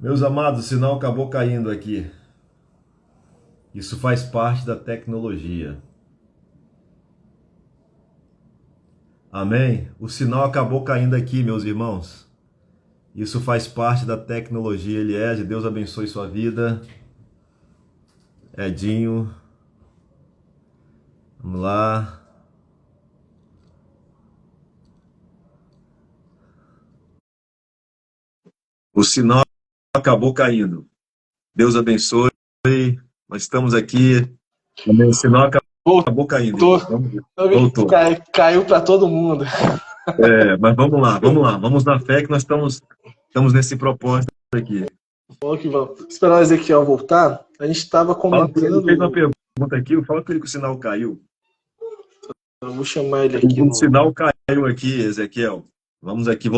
Meus amados, o sinal acabou caindo aqui. Isso faz parte da tecnologia. Amém? O sinal acabou caindo aqui, meus irmãos. Isso faz parte da tecnologia, Eliés. Deus abençoe sua vida. Edinho. Vamos lá. O sinal acabou caindo. Deus abençoe. Nós estamos aqui. O sinal acabou caindo. Voltou. Caiu para todo mundo. Mas vamos lá. Vamos na fé que nós estamos nesse propósito aqui. Vamos que vamos. Esperar o Ezequiel voltar. A gente estava comentando. Ele fez uma pergunta aqui. Fala com ele que o sinal caiu. Eu vou chamar ele aqui. O sinal caiu aqui, Ezequiel. Vamos aqui,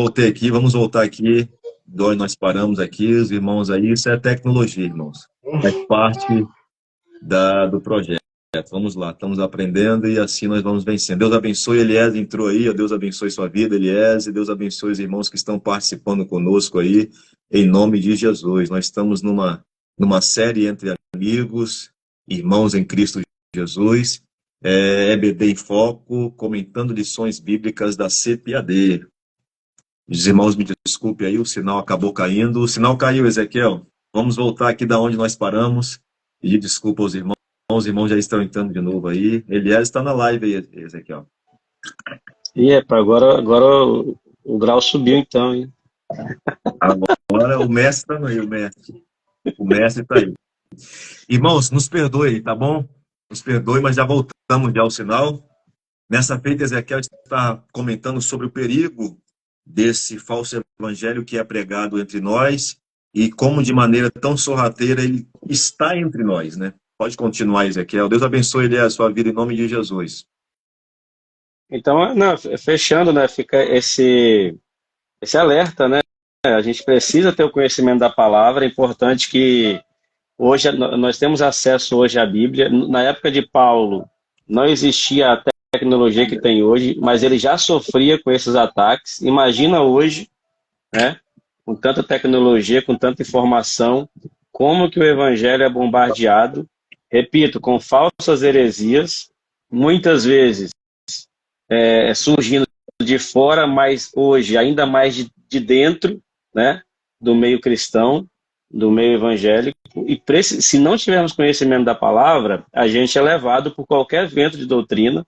vamos voltar aqui. Onde nós paramos aqui, os irmãos aí. Isso é tecnologia, irmãos. É parte do projeto. Vamos lá, estamos aprendendo e assim nós vamos vencendo. Deus abençoe, Eliés entrou aí, Deus abençoe sua vida, Eliés, e Deus abençoe os irmãos que estão participando conosco aí, em nome de Jesus. Nós estamos numa série entre amigos, irmãos em Cristo Jesus, EBD em Foco, comentando lições bíblicas da CPAD. Os irmãos me desculpem aí, o sinal acabou caindo. O sinal caiu, Ezequiel. Vamos voltar aqui da onde nós paramos. Pedir desculpa aos irmãos. Os irmãos já estão entrando de novo aí. Elias está na live aí, Ezequiel. Agora o grau subiu então, hein? Agora o mestre está aí, o mestre está aí. Irmãos, nos perdoe, tá bom? Nos perdoe, mas já voltamos já ao sinal. Nessa feita, Ezequiel está comentando sobre o perigo desse falso evangelho que é pregado entre nós e como de maneira tão sorrateira ele está entre nós, né? Pode continuar, Ezequiel. Deus abençoe ele a sua vida em nome de Jesus. Então, fechando, né? Fica esse alerta, né? A gente precisa ter o conhecimento da palavra. É importante que hoje nós temos acesso hoje à Bíblia. Na época de Paulo, não existia a tecnologia que tem hoje, mas ele já sofria com esses ataques. Imagina hoje, né? Com tanta tecnologia, com tanta informação, como que o evangelho é bombardeado. Repito, com falsas heresias, muitas vezes surgindo de fora, mas hoje ainda mais de dentro, né, do meio cristão, do meio evangélico. E se não tivermos conhecimento da palavra, a gente é levado por qualquer vento de doutrina.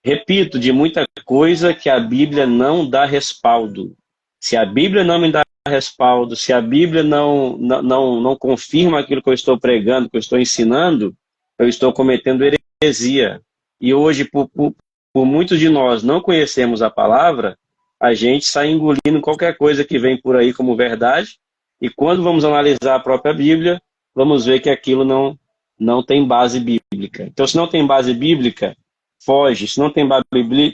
Repito, de muita coisa que a Bíblia não dá respaldo. Se a Bíblia não me dá respaldo, se a Bíblia não confirma aquilo que eu estou pregando, que eu estou ensinando, eu estou cometendo heresia. E hoje, por muitos de nós não conhecemos a palavra, a gente sai engolindo qualquer coisa que vem por aí como verdade, e quando vamos analisar a própria Bíblia, vamos ver que aquilo não tem base bíblica. Então, se não tem base bíblica, foge. Se não tem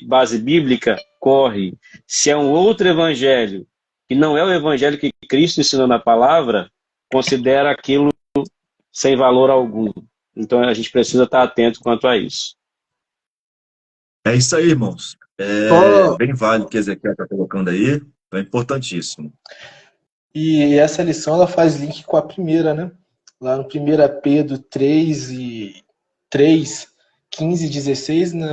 base bíblica, corre. Se é um outro evangelho, que não é o evangelho que Cristo ensinou na palavra, considera aquilo sem valor algum. Então a gente precisa estar atento quanto a isso. É isso aí, irmãos. Bem válido o que Ezequiel está colocando aí. É importantíssimo. E essa lição ela faz link com a primeira, né? Lá no 1 Pedro 3, 15 e 16, né?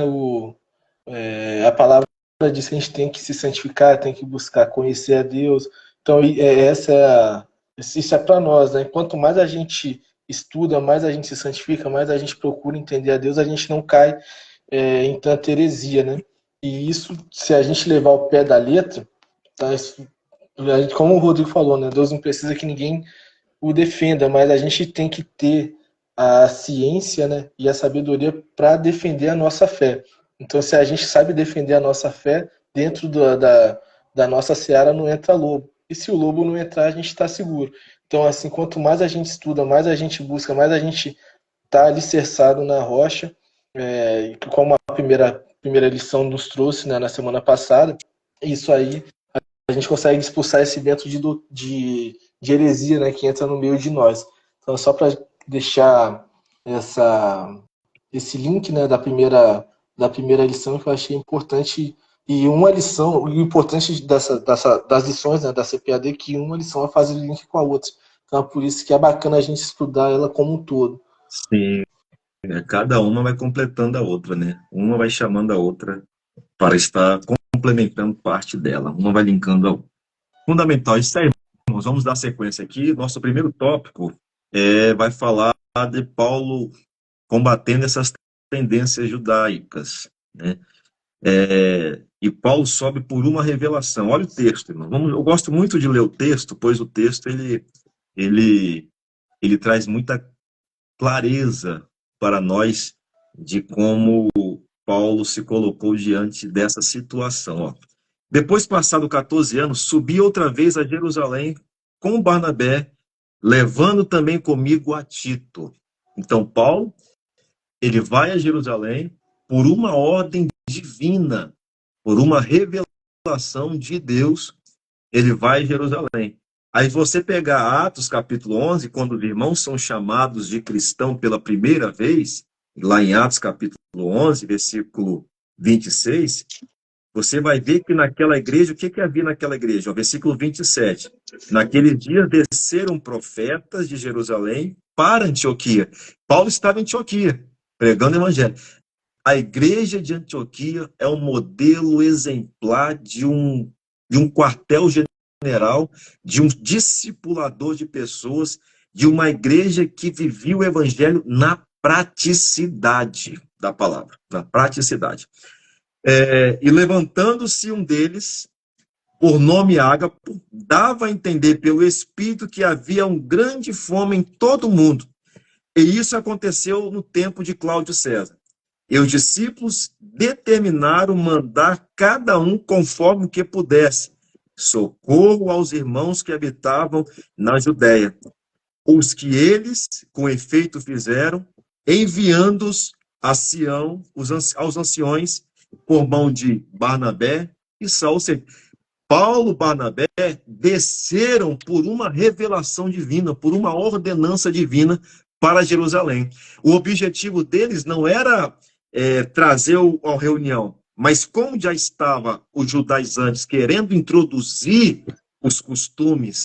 A palavra diz que a gente tem que se santificar, tem que buscar conhecer a Deus. Então, isso é para nós, né? Quanto mais a gente estuda, mais a gente se santifica, mais a gente procura entender a Deus, a gente não cai em tanta heresia, né? E isso, se a gente levar o pé da letra, tá? Como o Rodrigo falou, né? Deus não precisa que ninguém o defenda, mas a gente tem que ter a ciência, né, e a sabedoria para defender a nossa fé. Então, se a gente sabe defender a nossa fé, dentro da nossa seara não entra lobo. E se o lobo não entrar, a gente está seguro. Então, assim, quanto mais a gente estuda, mais a gente busca, mais a gente está alicerçado na rocha, como a primeira lição nos trouxe, né, na semana passada, isso aí a gente consegue expulsar esse vento de heresia, né, que entra no meio de nós. Então, só para deixar esse link, né, da primeira lição que eu achei importante, e uma lição, o importante das lições, né, da CPAD, que uma lição vai fazer link com a outra. Então é por isso que é bacana a gente estudar ela como um todo. Sim, cada uma vai completando a outra, né? Uma vai chamando a outra para estar complementando parte dela. Uma vai linkando a outra. Fundamental. Isso aí, irmãos. Vamos dar sequência aqui. Nosso primeiro tópico vai falar de Paulo combatendo essas tendências judaicas, né? E Paulo sobe por uma revelação. Olha o texto, irmão. Eu gosto muito de ler o texto, pois o texto ele traz muita clareza para nós de como Paulo se colocou diante dessa situação. Ó. Depois, passado 14 anos, subi outra vez a Jerusalém com Barnabé, levando também comigo a Tito. Então, Paulo, ele vai a Jerusalém por uma ordem divina, por uma revelação de Deus, ele vai a Jerusalém. Aí você pegar Atos capítulo 11, quando os irmãos são chamados de cristão pela primeira vez, lá em Atos capítulo 11, versículo 26, você vai ver que naquela igreja, o que havia naquela igreja? O versículo 27. Naqueles dias desceram profetas de Jerusalém para Antioquia. Paulo estava em Antioquia, pregando o evangelho. A igreja de Antioquia é um modelo exemplar de um quartel-general, de um discipulador de pessoas, de uma igreja que vivia o evangelho na praticidade da palavra, na praticidade. E levantando-se um deles, por nome Ágapo, dava a entender pelo Espírito que havia um grande fome em todo o mundo. E isso aconteceu no tempo de Cláudio César. E os discípulos determinaram mandar cada um conforme o que pudesse socorro aos irmãos que habitavam na Judéia, os que eles, com efeito, fizeram, enviando-os a Sião, aos anciões, por mão de Barnabé e Saulo. Paulo e Barnabé desceram por uma revelação divina, por uma ordenança divina para Jerusalém. O objetivo deles não era trazer a reunião, mas como já estava os judaizantes querendo introduzir os costumes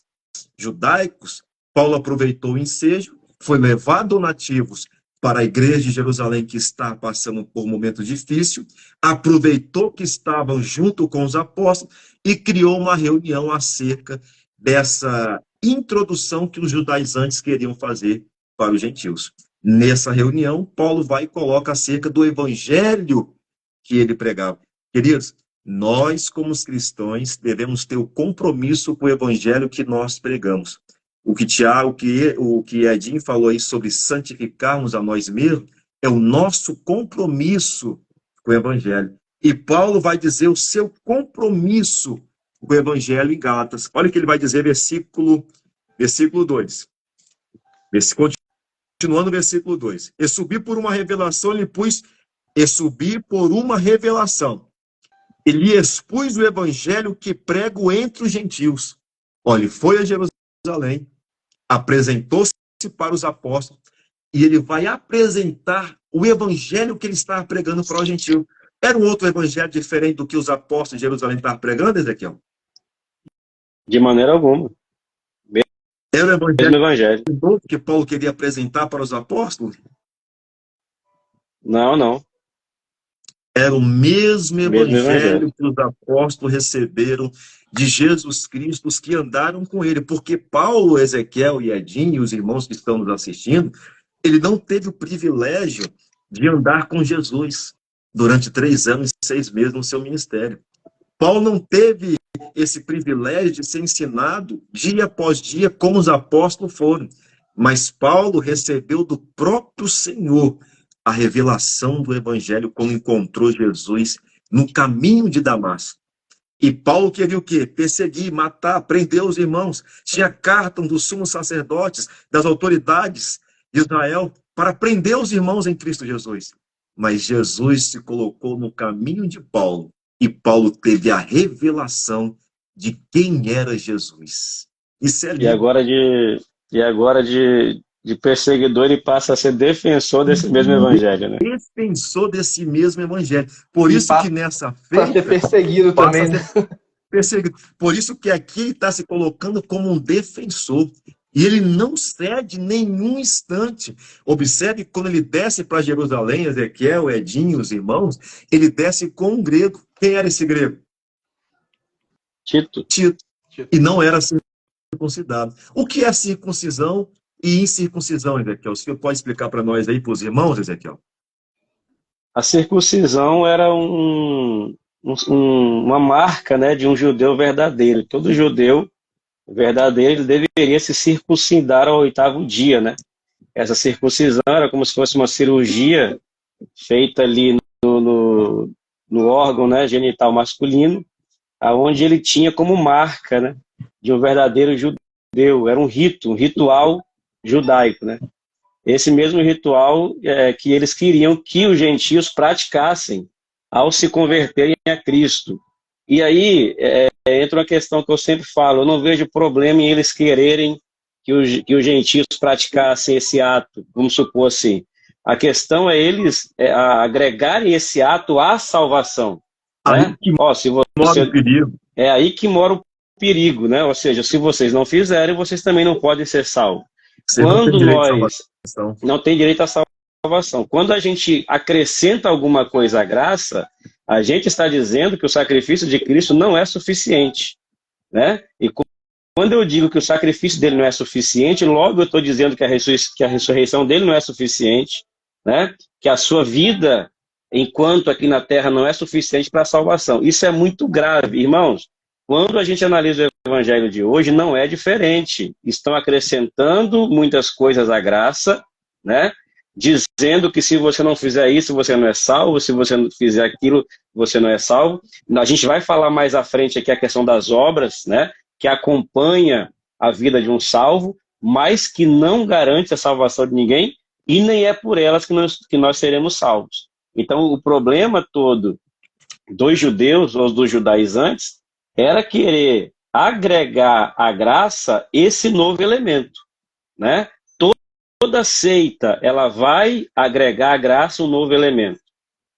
judaicos, Paulo aproveitou o ensejo, foi levado nativos para a igreja de Jerusalém, que está passando por um momento difícil, aproveitou que estavam junto com os apóstolos e criou uma reunião acerca dessa introdução que os judaizantes queriam fazer para os gentios. Nessa reunião, Paulo vai e coloca acerca do evangelho que ele pregava. Queridos, nós, como os cristãos, devemos ter o compromisso com o evangelho que nós pregamos. O que Edinho falou aí sobre santificarmos a nós mesmos é o nosso compromisso com o evangelho. E Paulo vai dizer o seu compromisso com o evangelho em Gálatas. Olha o que ele vai dizer, versículo 2. Continuando o versículo 2. E subi por uma revelação, Ele expus o evangelho que prego entre os gentios. Olha, ele foi a Jerusalém, apresentou-se para os apóstolos, e ele vai apresentar o evangelho que ele estava pregando para os gentios. Era um outro evangelho diferente do que os apóstolos de Jerusalém estavam pregando, Ezequiel? De maneira alguma. Era o Mesmo evangelho que Paulo queria apresentar para os apóstolos? Não. Era o mesmo evangelho que os apóstolos receberam de Jesus Cristo, os que andaram com ele. Porque Paulo, Ezequiel e Edinho, os irmãos que estão nos assistindo, ele não teve o privilégio de andar com Jesus durante 3 anos e 6 meses no seu ministério. Paulo não teve esse privilégio de ser ensinado dia após dia como os apóstolos foram. Mas Paulo recebeu do próprio Senhor a revelação do evangelho quando encontrou Jesus no caminho de Damasco. E Paulo queria o quê? Perseguir, matar, prender os irmãos. Tinha carta dos sumos sacerdotes, das autoridades de Israel, para prender os irmãos em Cristo Jesus. Mas Jesus se colocou no caminho de Paulo, e Paulo teve a revelação de quem era Jesus. Isso é lindo. E agora de perseguidor, ele passa a ser defensor desse mesmo evangelho, né? Defensor desse mesmo evangelho. Por isso que nessa feita... Para ser perseguido também, né? Perseguido. Por isso que aqui ele está se colocando como um defensor. E ele não cede nenhum instante. Observe que quando ele desce para Jerusalém, Ezequiel, Edinho, os irmãos, ele desce com um grego. Quem era esse grego? Tito. Tito. E não era circuncidado. O que é circuncisão e incircuncisão, Ezequiel? O senhor pode explicar para nós aí, para os irmãos, Ezequiel? A circuncisão era uma marca, né, de um judeu verdadeiro. Todo judeu verdadeiro ele deveria se circuncidar ao 8º dia, né? Essa circuncisão era como se fosse uma cirurgia feita ali no órgão, né, genital masculino, aonde ele tinha como marca, né, de um verdadeiro judeu. Era um rito, um ritual judaico, né? Esse mesmo ritual que eles queriam que os gentios praticassem ao se converterem a Cristo. E aí entra uma questão que eu sempre falo, eu não vejo problema em eles quererem que os gentios praticassem esse ato, vamos supor assim. A questão é eles agregarem esse ato à salvação. Aí Né? que Se mora o perigo. É aí que mora o perigo, né? Ou seja, se vocês não fizerem, vocês também não podem ser salvos. Quando nós não tem direito à salvação. Quando a gente acrescenta alguma coisa à graça, a gente está dizendo que o sacrifício de Cristo não é suficiente, né? E quando eu digo que o sacrifício dele não é suficiente, logo eu estou dizendo que a ressurreição dele não é suficiente, né? Que a sua vida, enquanto aqui na terra, não é suficiente para a salvação. Isso é muito grave, irmãos. Quando a gente analisa o evangelho de hoje, não é diferente. Estão acrescentando muitas coisas à graça, né? Dizendo que se você não fizer isso, você não é salvo, se você não fizer aquilo, você não é salvo. A gente vai falar mais à frente aqui a questão das obras, né? Que acompanha a vida de um salvo, mas que não garante a salvação de ninguém, e nem é por elas que nós seremos salvos. Então, o problema todo dos judeus, ou dos judaizantes, era querer agregar à graça esse novo elemento, né? Toda seita, ela vai agregar à graça um novo elemento.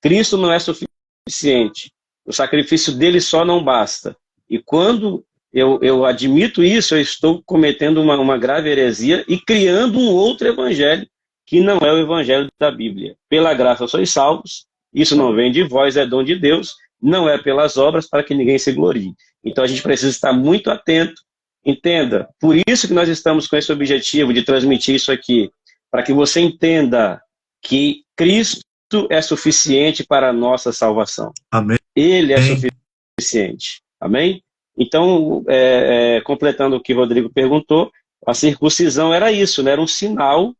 Cristo não é suficiente. O sacrifício dele só não basta. E quando eu admito isso, eu estou cometendo uma grave heresia e criando um outro evangelho, que não é o evangelho da Bíblia. Pela graça sois salvos, isso não vem de vós, é dom de Deus, não é pelas obras para que ninguém se glorie. Então a gente precisa estar muito atento. Entenda, por isso que nós estamos com esse objetivo de transmitir isso aqui, para que você entenda que Cristo é suficiente para a nossa salvação. Amém. Ele é suficiente. Amém? Então, completando o que o Rodrigo perguntou, a circuncisão era isso, né? Era um sinal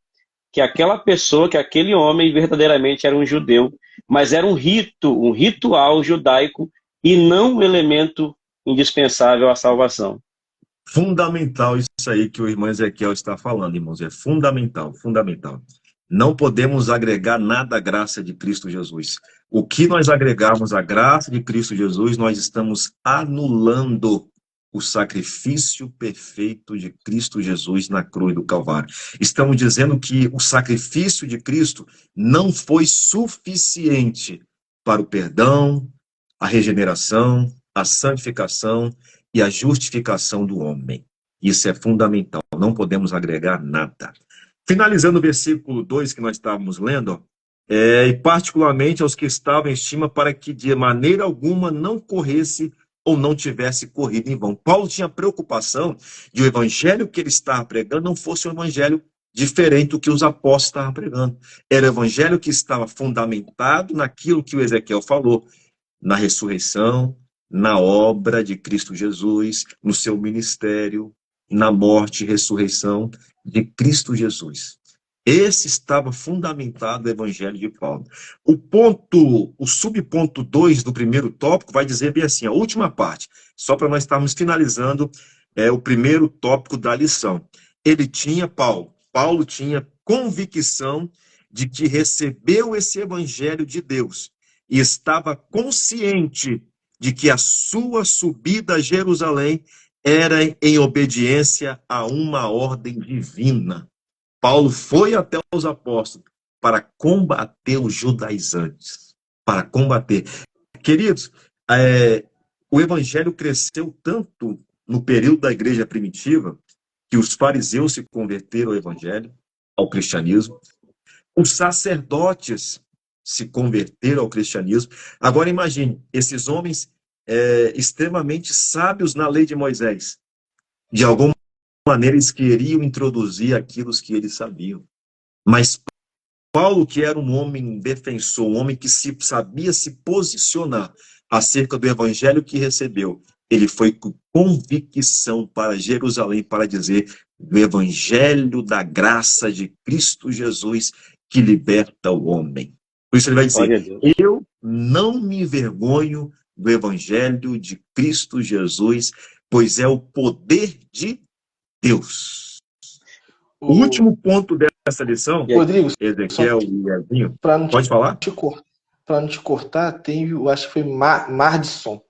que aquela pessoa, que aquele homem verdadeiramente era um judeu, mas era um ritual judaico e não um elemento indispensável à salvação. Fundamental isso aí que o irmão Ezequiel está falando, irmãos. É fundamental, fundamental. Não podemos agregar nada à graça de Cristo Jesus. O que nós agregarmos à graça de Cristo Jesus, nós estamos anulando o sacrifício perfeito de Cristo Jesus na cruz do Calvário. Estamos dizendo que o sacrifício de Cristo não foi suficiente para o perdão, a regeneração, a santificação e a justificação do homem. Isso é fundamental, não podemos agregar nada. Finalizando o versículo 2 que nós estávamos lendo, e particularmente aos que estavam em estima para que de maneira alguma não corresse ou não tivesse corrido em vão. Paulo tinha preocupação de o evangelho que ele estava pregando não fosse um evangelho diferente do que os apóstolos estavam pregando. Era o evangelho que estava fundamentado naquilo que o Ezequiel falou, na ressurreição, na obra de Cristo Jesus, no seu ministério, na morte e ressurreição de Cristo Jesus. Esse estava fundamentado no evangelho de Paulo. O subponto 2 do primeiro tópico vai dizer bem assim, a última parte, só para nós estarmos finalizando o primeiro tópico da lição. Paulo tinha convicção de que recebeu esse evangelho de Deus e estava consciente de que a sua subida a Jerusalém era em obediência a uma ordem divina. Paulo foi até os apóstolos para combater os judaizantes, para combater. Queridos, o evangelho cresceu tanto no período da igreja primitiva que os fariseus se converteram ao evangelho, ao cristianismo. Os sacerdotes se converteram ao cristianismo. Agora imagine, esses homens extremamente sábios na lei de Moisés. De alguma maneira eles queriam introduzir aquilo que eles sabiam. Mas Paulo, que era um homem defensor, um homem que sabia se posicionar acerca do evangelho que recebeu, ele foi com convicção para Jerusalém para dizer do evangelho da graça de Cristo Jesus que liberta o homem. Por isso ele vai dizer, eu não me envergonho do evangelho de Cristo Jesus, pois é o poder de Deus. O último ponto dessa lição, Rodrigo, Ezequiel e Ezinho, pode falar? Para não te cortar, tem, eu acho que foi Mardisson.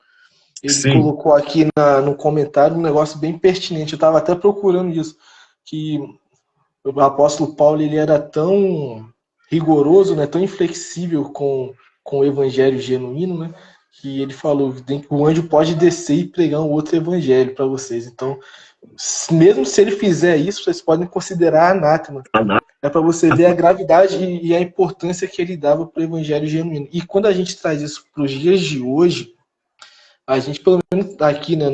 Ele Sim. colocou aqui no comentário um negócio bem pertinente. Eu estava até procurando isso, que o apóstolo Paulo ele era tão rigoroso, né, tão inflexível com o evangelho genuíno, né, que ele falou que o anjo pode descer e pregar um outro evangelho para vocês. Então, mesmo se ele fizer isso, vocês podem considerar anátema. É para você ver a gravidade e a importância que ele dava para o evangelho genuíno. E quando a gente traz isso para os dias de hoje, a gente, pelo menos aqui, né,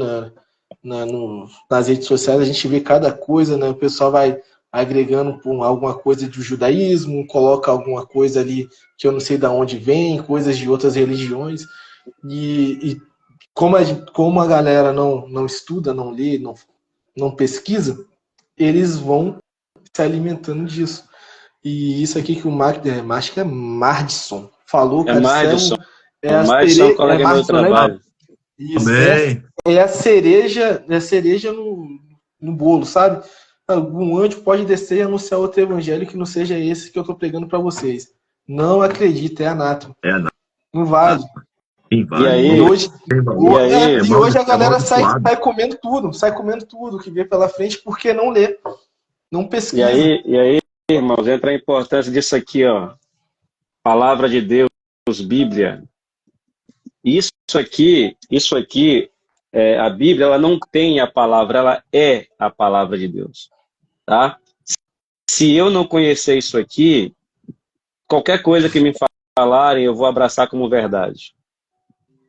nas redes sociais, a gente vê cada coisa, né? O pessoal vai agregando alguma coisa do judaísmo, coloca alguma coisa ali que eu não sei de onde vem, coisas de outras religiões. E como a galera não estuda, não lê, não pesquisa, eles vão se alimentando disso. E isso aqui que acho que é Mardisson falou, cara, Mardisson. Mardisson é um colega meu trabalho. Isso, é a cereja no bolo, sabe? Algum anjo pode descer e anunciar outro evangelho que não seja esse que eu estou pregando para vocês. Não acredita, é anátema. É anátema. Não vale. E aí, hoje a galera sai comendo tudo que vê pela frente porque não lê, não pesquisa. E aí, irmãos, entra a importância disso aqui, ó. Palavra de Deus, Bíblia. Isso aqui, a Bíblia, ela não tem a palavra, ela é a palavra de Deus, tá? Se eu não conhecer isso aqui, qualquer coisa que me falarem, eu vou abraçar como verdade,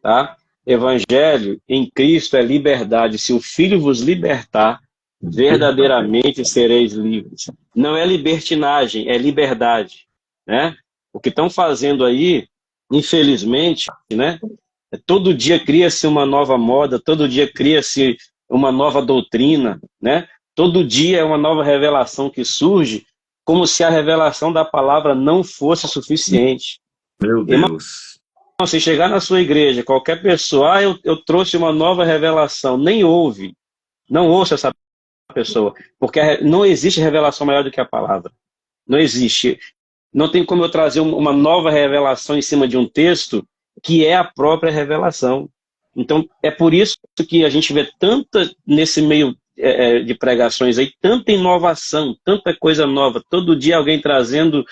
tá? Evangelho em Cristo é liberdade. Se o Filho vos libertar, verdadeiramente sereis livres. Não é libertinagem, é liberdade, né? O que estão fazendo aí, infelizmente, né? Todo dia cria-se uma nova moda, todo dia cria-se uma nova doutrina, né? Todo dia é uma nova revelação que surge, como se a revelação da palavra não fosse suficiente. Meu Deus. Irmão, se chegar na sua igreja, qualquer pessoa, eu trouxe uma nova revelação, nem ouve, não ouça essa pessoa, porque não existe revelação maior do que a palavra. Não existe. Não tem como eu trazer uma nova revelação em cima de um texto que é a própria revelação. Então, é por isso que a gente vê tanta, nesse meio de pregações aí, tanta inovação, tanta coisa nova, todo dia alguém trazendo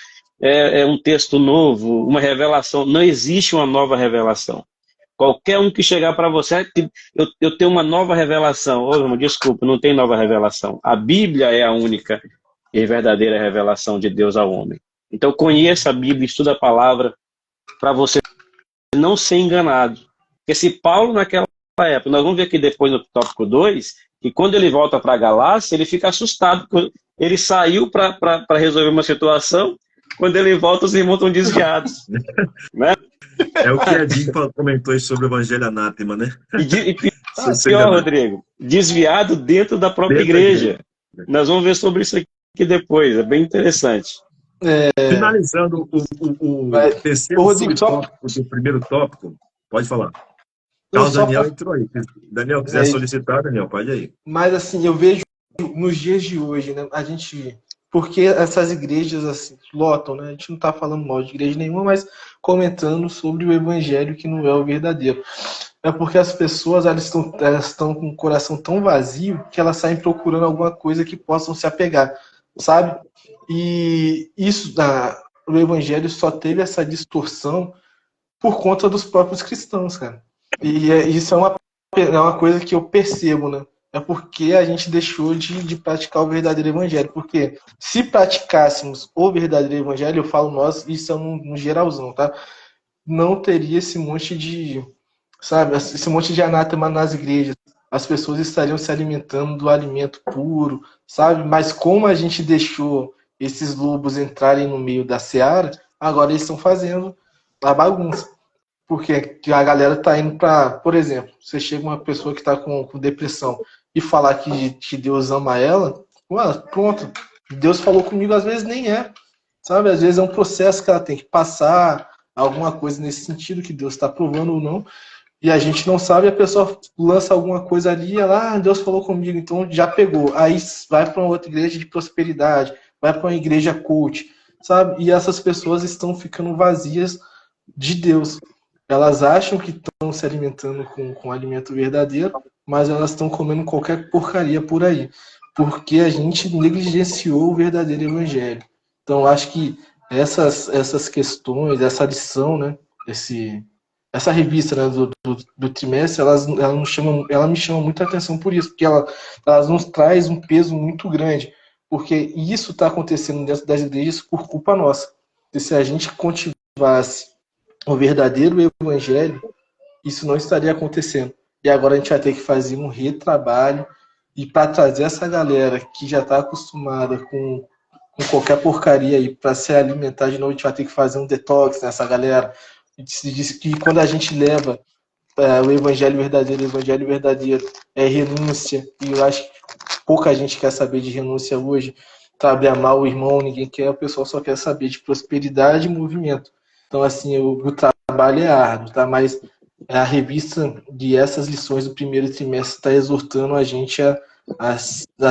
um texto novo, uma revelação. Não existe uma nova revelação. Qualquer um que chegar para você, eu tenho uma nova revelação. Ô, irmão, desculpa, não tem nova revelação. A Bíblia é a única e verdadeira revelação de Deus ao homem. Então, conheça a Bíblia, estuda a palavra, para você não ser enganado. Porque se Paulo, naquela época, nós vamos ver aqui depois no tópico 2, que quando ele volta para a Galácia, ele fica assustado, porque ele saiu para resolver uma situação, quando ele volta, os irmãos estão desviados. Né? É o que a Edinho comentou sobre o Evangelho Anátema, né? E pior, Rodrigo, desviado dentro da própria igreja. Nós vamos ver sobre isso aqui depois, é bem interessante. Finalizando o terceiro tópico do primeiro tópico, pode falar. O Daniel entrou aí. Daniel, quiser solicitar, Daniel, pode ir. Mas assim, eu vejo nos dias de hoje, né, a gente... Porque essas igrejas assim, lotam, né? A gente não está falando mal de igreja nenhuma, mas comentando sobre o evangelho que não é o verdadeiro. É porque as pessoas elas estão com o coração tão vazio que elas saem procurando alguma coisa que possam se apegar, sabe? E isso, o evangelho só teve essa distorção por conta dos próprios cristãos, cara. E isso é uma coisa que eu percebo, né? é porque a gente deixou de praticar o verdadeiro evangelho. Porque se praticássemos o verdadeiro evangelho, eu falo nós, isso é no geralzão, tá? Não teria esse monte de, sabe, esse monte de anátema nas igrejas. As pessoas estariam se alimentando do alimento puro, sabe? Mas como a gente deixou esses lobos entrarem no meio da seara, agora eles estão fazendo a bagunça. Porque a galera tá indo para, por exemplo, você chega uma pessoa que está com depressão e falar que Deus ama ela, ué, pronto, Deus falou comigo, às vezes nem é, sabe? Às vezes é um processo que ela tem que passar, alguma coisa nesse sentido que Deus está provando ou não, e a gente não sabe, a pessoa lança alguma coisa ali, ela, Deus falou comigo, então já pegou. Aí vai para uma outra igreja de prosperidade, vai para uma igreja coach, sabe? E essas pessoas estão ficando vazias de Deus. Elas acham que estão se alimentando com alimento verdadeiro, mas elas estão comendo qualquer porcaria por aí, porque a gente negligenciou o verdadeiro evangelho. Então, acho que essas questões, essa lição, né, essa revista, né, do trimestre, ela me chama muita atenção por isso, porque elas nos traz um peso muito grande, porque isso está acontecendo dentro das igrejas por culpa nossa. E se a gente continuasse o verdadeiro evangelho, isso não estaria acontecendo. E agora a gente vai ter que fazer um retrabalho, e para trazer essa galera que já está acostumada com qualquer porcaria aí para se alimentar de novo, a gente vai ter que fazer um detox nessa galera. Se diz que quando a gente leva o evangelho verdadeiro é renúncia, e eu acho que pouca gente quer saber de renúncia hoje, sabe, amar o irmão, ninguém quer, o pessoal só quer saber de prosperidade e movimento. Então, assim, o trabalho é árduo, tá? Mas a revista de essas lições do primeiro trimestre está exortando a gente a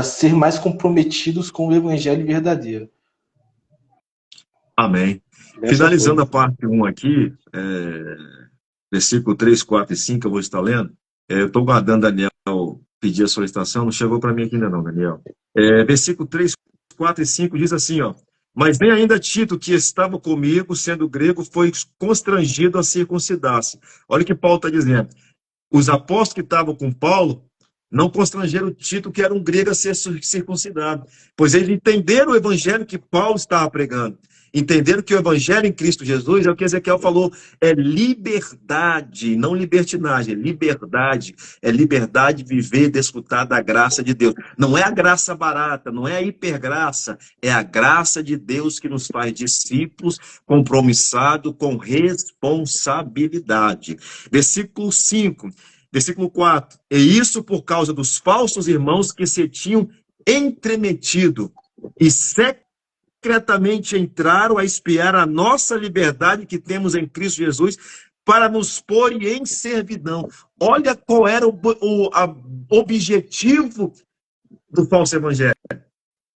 ser mais comprometidos com o evangelho verdadeiro. Amém. Finalizando a parte 1 aqui, versículo 3, 4 e 5, eu vou estar lendo. Eu estou guardando Daniel pedir a solicitação, não chegou para mim aqui ainda não, Daniel. Versículo 3, 4 e 5 diz assim, ó: mas nem ainda Tito, que estava comigo, sendo grego, foi constrangido a circuncidar-se. Olha o que Paulo está dizendo. Os apóstolos que estavam com Paulo não constrangeram Tito, que era um grego, a ser circuncidado, pois eles entenderam o evangelho que Paulo estava pregando. Entenderam que o evangelho em Cristo Jesus é o que Ezequiel falou, é liberdade, não libertinagem, é liberdade de viver e desfrutar da graça de Deus. Não é a graça barata, não é a hipergraça, é a graça de Deus que nos faz discípulos compromissados com responsabilidade. Versículo 5, versículo 4, e isso por causa dos falsos irmãos que se tinham entremetido e secretamente entraram a espiar a nossa liberdade que temos em Cristo Jesus para nos pôr em servidão. Olha qual era o objetivo do falso evangelho.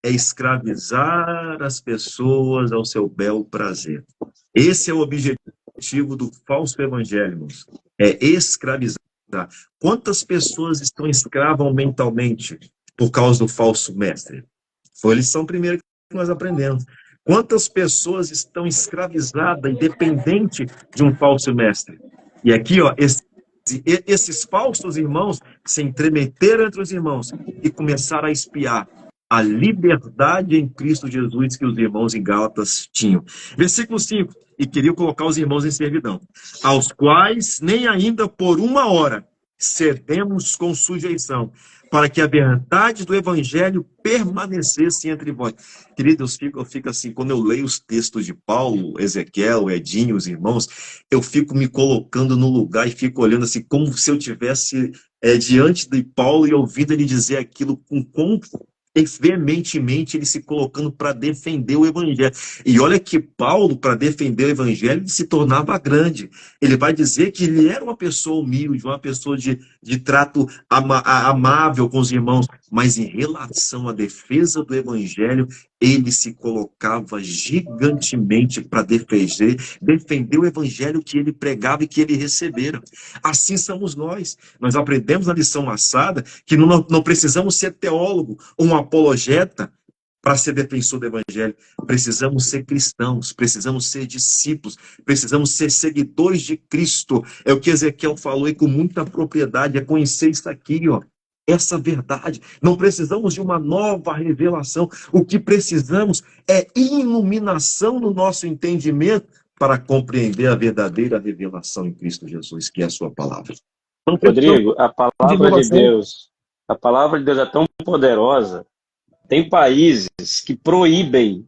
É escravizar as pessoas ao seu bel prazer. Esse é o objetivo do falso evangelho, irmãos. É escravizar. Quantas pessoas estão escravas mentalmente por causa do falso mestre? Foi a lição primeira que nós aprendemos. Quantas pessoas estão escravizadas e dependentes de um falso mestre? E aqui, ó, esses falsos irmãos se entremeteram entre os irmãos e começaram a espiar a liberdade em Cristo Jesus que os irmãos em Gálatas tinham. Versículo 5, e queriam colocar os irmãos em servidão, aos quais nem ainda por uma hora cedemos com sujeição, para que a verdade do evangelho permanecesse entre vós. Queridos, eu fico assim, quando eu leio os textos de Paulo, Ezequiel, Edinho, os irmãos, eu fico me colocando no lugar e fico olhando assim, como se eu tivesse diante de Paulo e ouvindo ele dizer aquilo com veementemente ele se colocando para defender o evangelho. E olha que Paulo, para defender o evangelho, ele se tornava grande. Ele vai dizer que ele era uma pessoa humilde, uma pessoa de trato amável com os irmãos, mas em relação à defesa do evangelho, ele se colocava gigantemente para defender o evangelho que ele pregava e que ele recebera. Assim somos nós. Nós aprendemos na lição passada que não precisamos ser teólogo ou um apologeta para ser defensor do evangelho. Precisamos ser cristãos, precisamos ser discípulos, precisamos ser seguidores de Cristo. É o que Ezequiel falou e com muita propriedade, é conhecer isso aqui, ó. essa verdade. Não precisamos de uma nova revelação. O que precisamos é iluminação no nosso entendimento para compreender a verdadeira revelação em Cristo Jesus, que é a sua palavra. Não precisamos Rodrigo, a de palavra de Deus é tão poderosa. Tem países que proíbem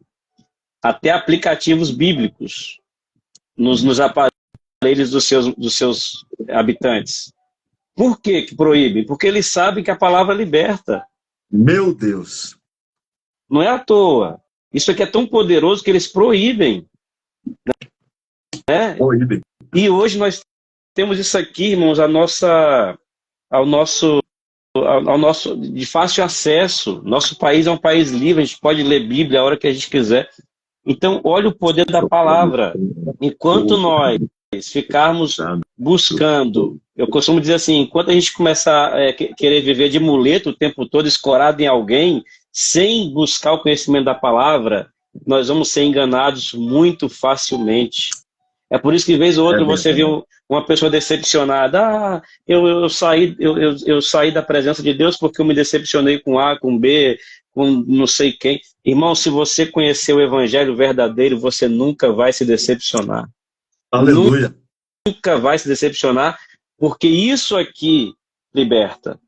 até aplicativos bíblicos nos aparelhos dos seus habitantes. Por que proíbem? Porque eles sabem que a palavra liberta. Meu Deus. Não é à toa. Isso aqui é tão poderoso que eles proíbem. Né? Proíbem. E hoje nós temos isso aqui, irmãos, ao nosso de fácil acesso. Nosso país é um país livre, a gente pode ler Bíblia a hora que a gente quiser. Então, olha o poder da palavra. Enquanto nós ficarmos buscando, eu costumo dizer assim, enquanto a gente começar a querer viver de muleta o tempo todo, escorado em alguém, sem buscar o conhecimento da palavra, nós vamos ser enganados muito facilmente. É por isso que, de vez ou outra, você vê uma pessoa decepcionada. Eu saí da presença de Deus porque eu me decepcionei com A, com B, com não sei quem. Irmão, se você conhecer o evangelho verdadeiro, você nunca vai se decepcionar. Aleluia. Nunca vai se decepcionar, porque isso aqui liberta.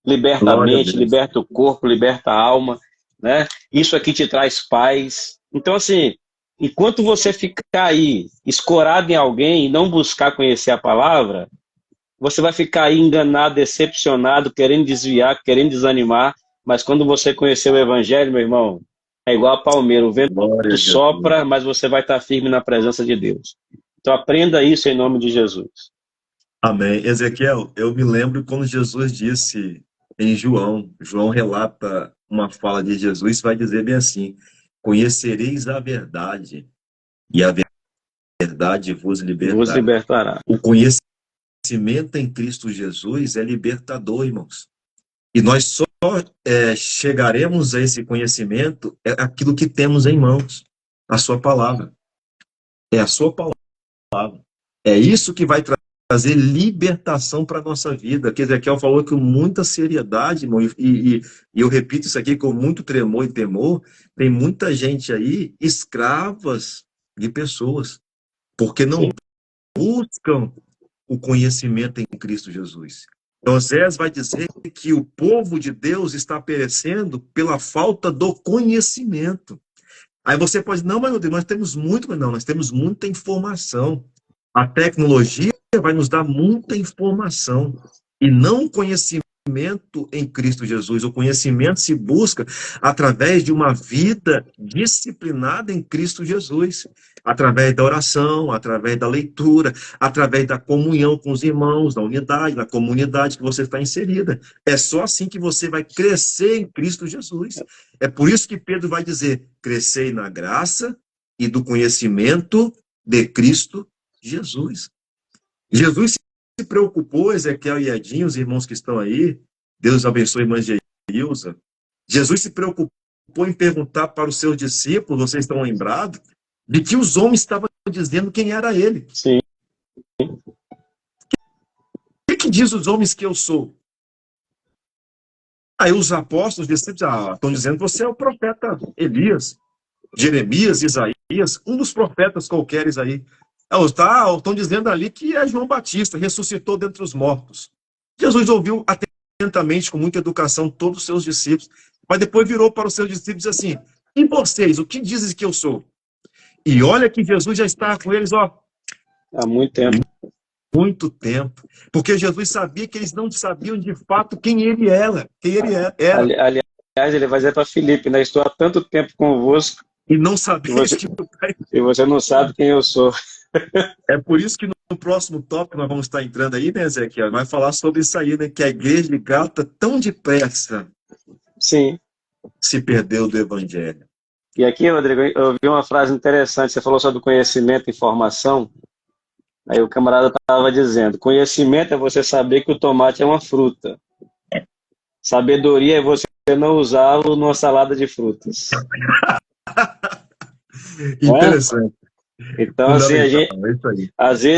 Liberta a mente, liberta o corpo, liberta a alma, né? Isso aqui te traz paz. Então, assim, enquanto você ficar aí escorado em alguém e não buscar conhecer a palavra, você vai ficar aí enganado, decepcionado, querendo desviar, querendo desanimar. Mas quando você conhecer o evangelho, meu irmão, é igual a palmeira, o vento sopra, mas você vai estar firme na presença de Deus. Então aprenda isso em nome de Jesus. Amém. Ezequiel, eu me lembro quando Jesus disse em João relata uma fala de Jesus, vai dizer bem assim: conhecereis a verdade, e a verdade vos libertará. O conhecimento em Cristo Jesus é libertador, irmãos. E nós só chegaremos a esse conhecimento aquilo que temos em mãos, a sua palavra. É a sua palavra. É isso que vai trazer libertação para a nossa vida. Que Ezequiel falou com muita seriedade, irmão, e eu repito isso aqui com muito tremor e temor. Tem muita gente aí, escravas de pessoas, porque não buscam o conhecimento em Cristo Jesus. Então, Osés vai dizer que o povo de Deus está perecendo pela falta do conhecimento. Aí você pode, não, mas meu Deus, nós temos muito, não, nós temos muita informação. A tecnologia vai nos dar muita informação e não conhecimento em Cristo Jesus. O conhecimento se busca através de uma vida disciplinada em Cristo Jesus, através da oração, através da leitura, através da comunhão com os irmãos, da unidade, da comunidade que você está inserida. É só assim que você vai crescer em Cristo Jesus. É por isso que Pedro vai dizer: crescei na graça e do conhecimento de Cristo Jesus. Jesus se preocupou, Ezequiel e Edinho, os irmãos que estão aí, Deus abençoe a irmã Geilza. Jesus se preocupou em perguntar para os seus discípulos, vocês estão lembrados, de que os homens estavam dizendo quem era ele. Sim. O que diz os homens que eu sou? Aí os apóstolos, os discípulos, estão dizendo que você é o profeta Elias, Jeremias, Isaías, um dos profetas qualquer aí. Estão dizendo ali que é João Batista, ressuscitou dentre os mortos. Jesus ouviu atentamente, com muita educação, todos os seus discípulos, mas depois virou para os seus discípulos e disse assim: e vocês, o que dizem que eu sou? E olha que Jesus já está com eles, há muito tempo. Muito tempo. Porque Jesus sabia que eles não sabiam de fato quem ele era. Aliás, ele vai dizer para Filipe, né? Estou há tanto tempo convosco e não sabia e você não sabe quem eu sou. É por isso que no próximo tópico nós vamos estar entrando aí, né, Ezequiel? Vai falar sobre isso aí, né? Que a igreja de Gálatas tão depressa se perdeu do evangelho. E aqui, Rodrigo, eu vi uma frase interessante. Você falou sobre conhecimento e informação. Aí o camarada estava dizendo: conhecimento é você saber que o tomate é uma fruta. Sabedoria é você não usá-lo numa salada de frutas. Interessante. Então, assim, às vezes